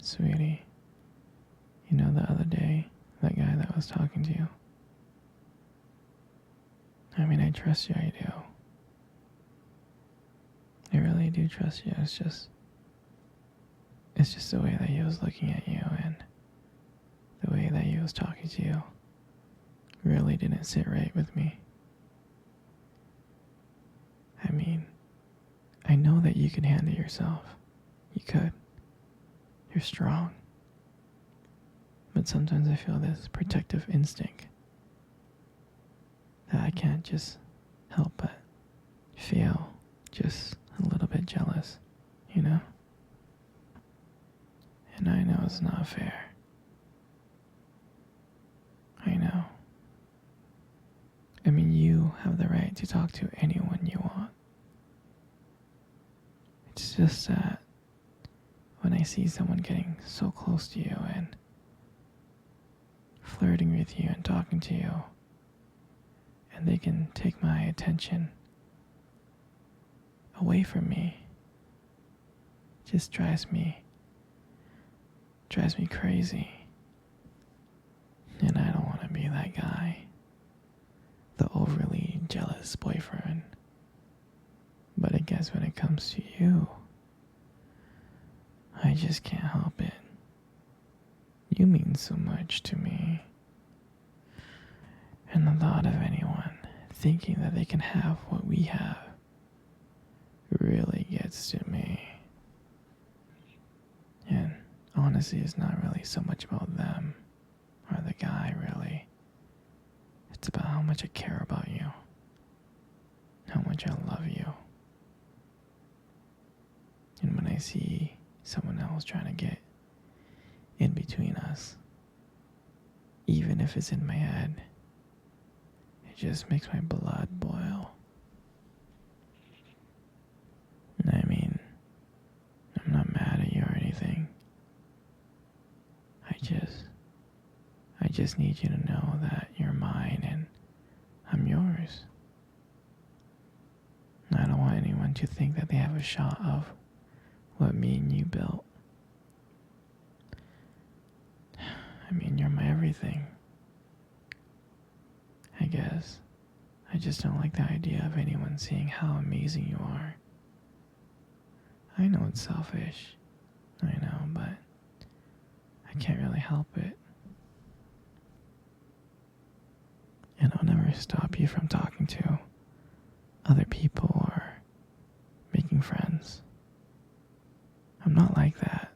Sweetie, you know the other day, that guy that was talking to you? I mean, I trust you, I do. I really do trust you. It's just the way that he was looking at you and the way that he was talking to you really didn't sit right with me. I mean, I know that you can handle yourself. You could. You're strong. But sometimes I feel this protective instinct that I can't just help but feel just a little bit jealous, you know? And I know it's not fair. I know. I mean, you have the right to talk to anyone you want. It's just that when I see someone getting so close to you and flirting with you and talking to you, and they can take my attention away from me, it just drives me crazy. And I don't want to be that guy, the overly jealous boyfriend. But I guess when it comes to you, I just can't help it. You mean so much to me. And the thought of anyone thinking that they can have what we have really gets to me. And honestly, it's not really so much about them or the guy, really. It's about how much I care about you, how much I love you. And when I see someone else trying to get in between us, even if it's in my head, it just makes my blood boil. I mean, I'm not mad at you or anything. I just need you to know that you're mine and I'm yours. I don't want anyone to think that they have a shot of what me and you built. I mean, you're my everything. I guess. I just don't like the idea of anyone seeing how amazing you are. I know it's selfish. I know, but I can't really help it. And I'll never stop you from talking to other people or making friends. I'm not like that.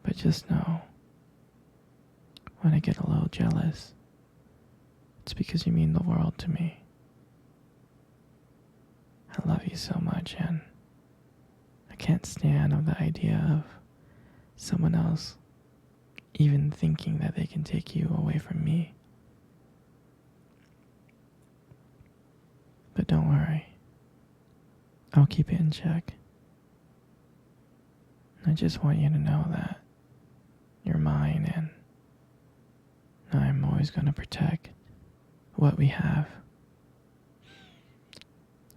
But just know, when I get a little jealous, it's because you mean the world to me. I love you so much, and I can't stand of the idea of someone else even thinking that they can take you away from me. But don't worry, I'll keep it in check. I just want you to know that you're mine, and I'm always going to protect what we have.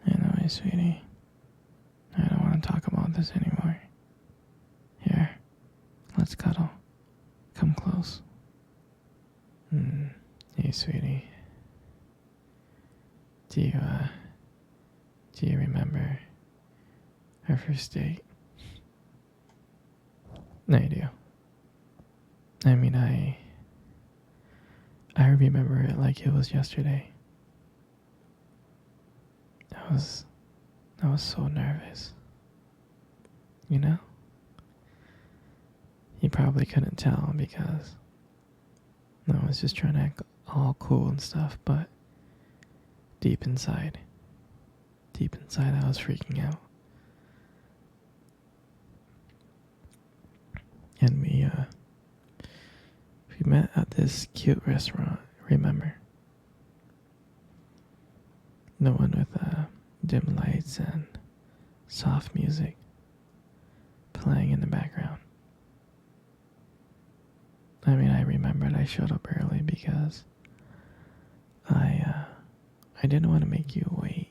Anyway, sweetie, I don't want to talk about this anymore. Here, let's cuddle. Come close. Hey, sweetie. Do you remember our first date? I do. I mean, I remember it like it was yesterday. I was so nervous. You know? You probably couldn't tell because I was just trying to act all cool and stuff, but deep inside I was freaking out. And we met at this cute restaurant, remember? The one with dim lights and soft music playing in the background. I mean, I remembered I showed up early because I didn't want to make you wait.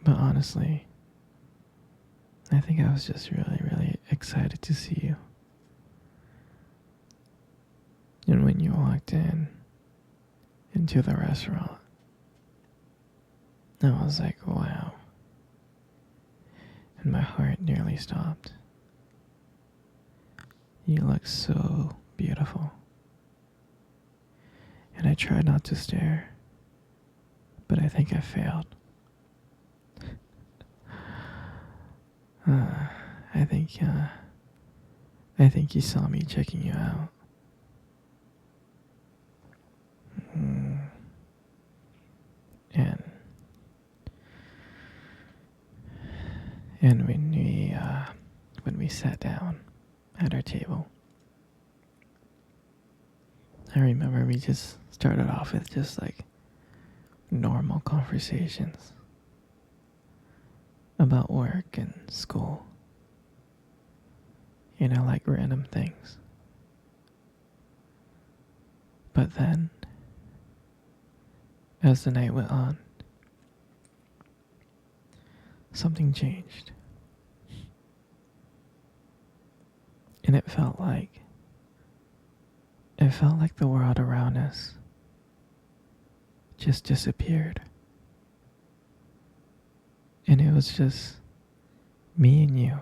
But honestly, I think I was just really, really excited to see you. And when you walked into the restaurant, I was like, wow. And my heart nearly stopped. You look so beautiful. And I tried not to stare, but I think I failed. Uh, I think, uh, I think you saw me checking you out. Mm. And and when we sat down at our table, I remember we just started off with just like normal conversations about work and school. Like random things. But then, as the night went on, something changed. And it felt like the world around us just disappeared. And it was just me and you.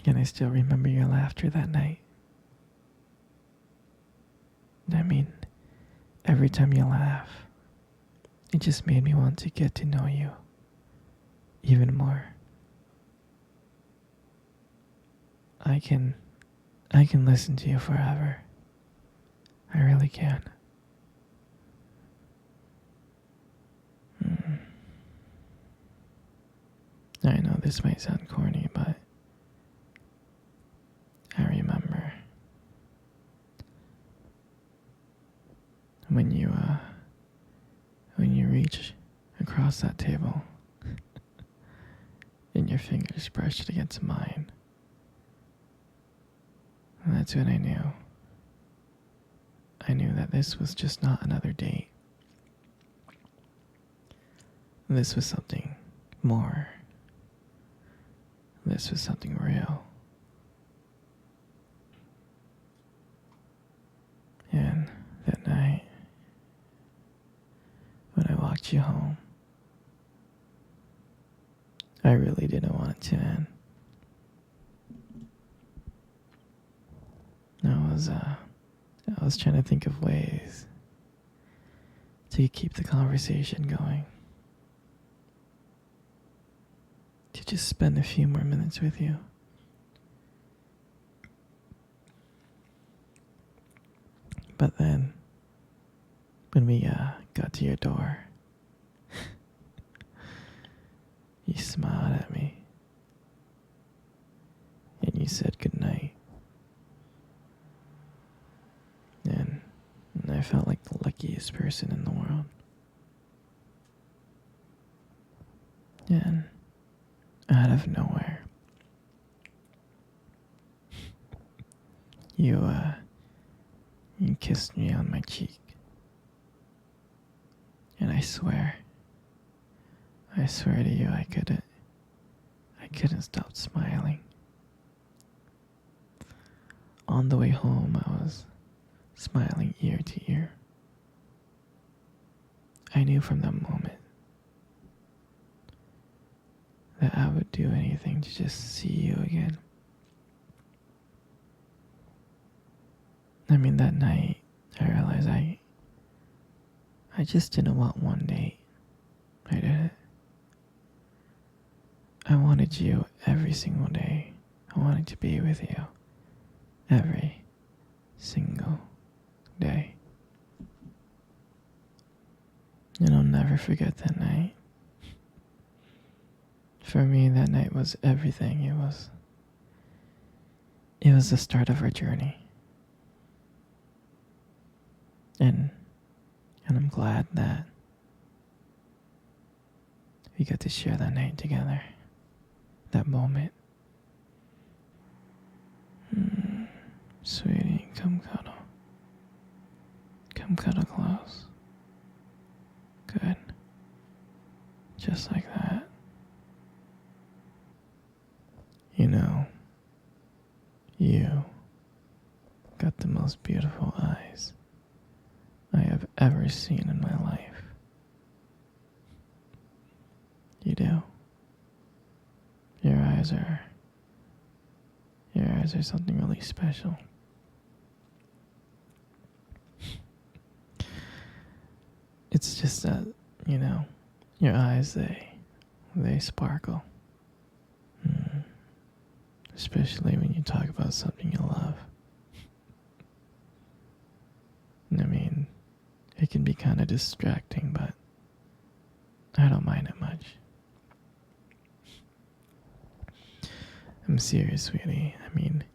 And I still remember your laughter that night. I mean, every time you laugh, it just made me want to get to know you even more. I can listen to you forever. I really can. I know this might sound corny, but I remember when you reach across that table and your fingers brushed against mine. And that's when I knew. I knew that this was just not another date. This was something more. This was something real. And that night, when I walked you home, I really didn't want it to end. I was trying to think of ways to keep the conversation going. To just spend a few more minutes with you. But then, when we got to your door, you smiled at me. And you said goodnight. And I felt like the luckiest person in the world. And out of nowhere, you kissed me on my cheek. And I swear to you, I couldn't stop smiling. On the way home, I was smiling ear to ear. I knew from that moment that I would do anything to just see you again. I mean, that night, I realized I just didn't want one date. I didn't. I wanted you every single day. I wanted to be with you every single day. And I'll never forget that night. For me, that night was everything. It was the start of our journey. And I'm glad that we got to share that night together. That moment. Sweetie, come cuddle. Come cuddle close. Good. Just like that. You know, you got the most beautiful eyes I have ever seen in my life. You do. Your eyes are your eyes are something really special. It's just that, you know, your eyes they sparkle. Mm. Especially when you talk about something you love. I mean, it can be kind of distracting, but I don't mind it much. I'm serious, sweetie. I mean,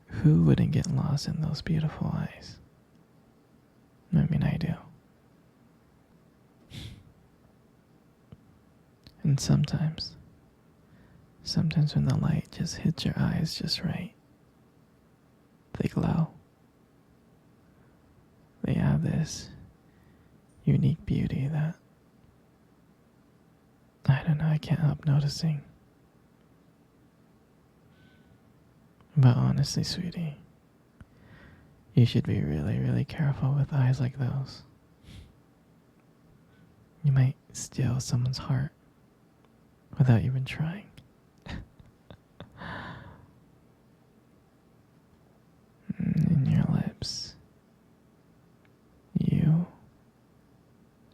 who wouldn't get lost in those beautiful eyes? I mean, I do. And sometimes when the light just hits your eyes just right, they glow. They have this unique beauty that, I don't know, I can't help noticing. But honestly, sweetie, you should be really, really careful with eyes like those. You might steal someone's heart without even trying. And your lips. You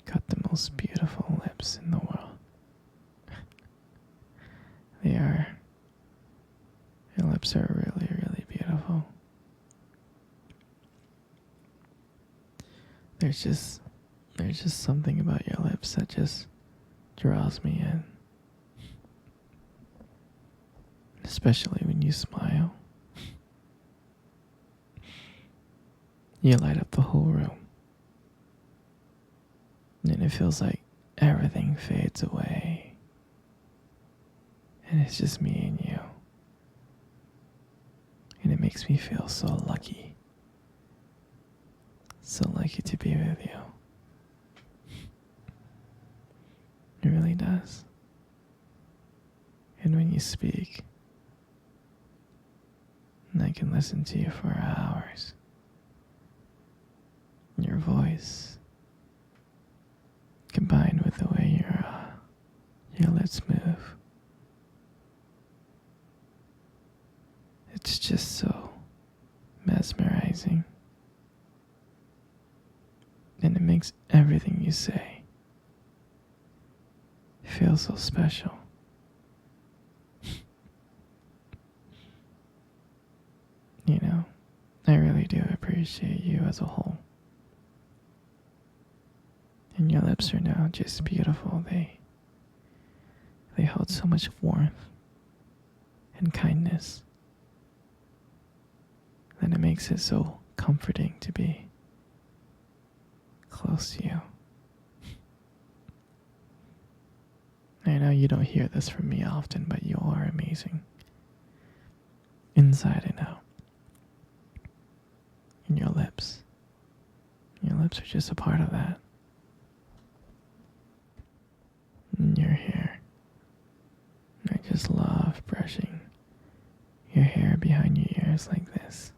got the most beautiful lips in the world. Your lips are really, really beautiful. There's just something about your lips that just draws me in. Especially when you smile. You light up the whole room. And it feels like everything fades away. And it's just me and you. And it makes me feel so lucky. So lucky to be with you. It really does. And when you speak, I can listen to you for hours. Your voice, combined with the way your lips move, it's just so mesmerizing. And it makes everything you say feel so special. You know, I really do appreciate you as a whole. And your lips are now just beautiful. They hold so much warmth and kindness that it makes it so comforting to be close to you. I know you don't hear this from me often, but you are amazing. Inside and out. And your lips are just a part of that. And your hair. I just love brushing your hair behind your ears like this.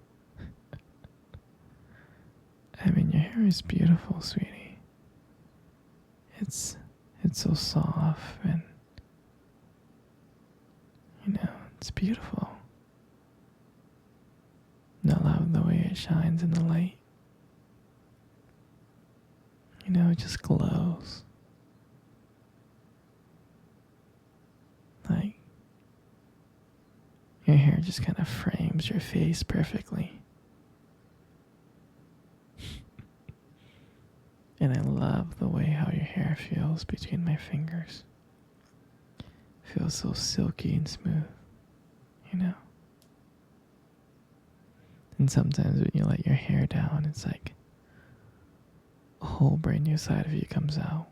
I mean, your hair is beautiful, sweetie. It's so soft and, you know, it's beautiful. And I love the way it shines in the light. You know, it just glows. Like, your hair just kind of frames your face perfectly. And I love the way how your hair feels between my fingers. It feels so silky and smooth, you know? And sometimes when you let your hair down, it's like a whole brand new side of you comes out.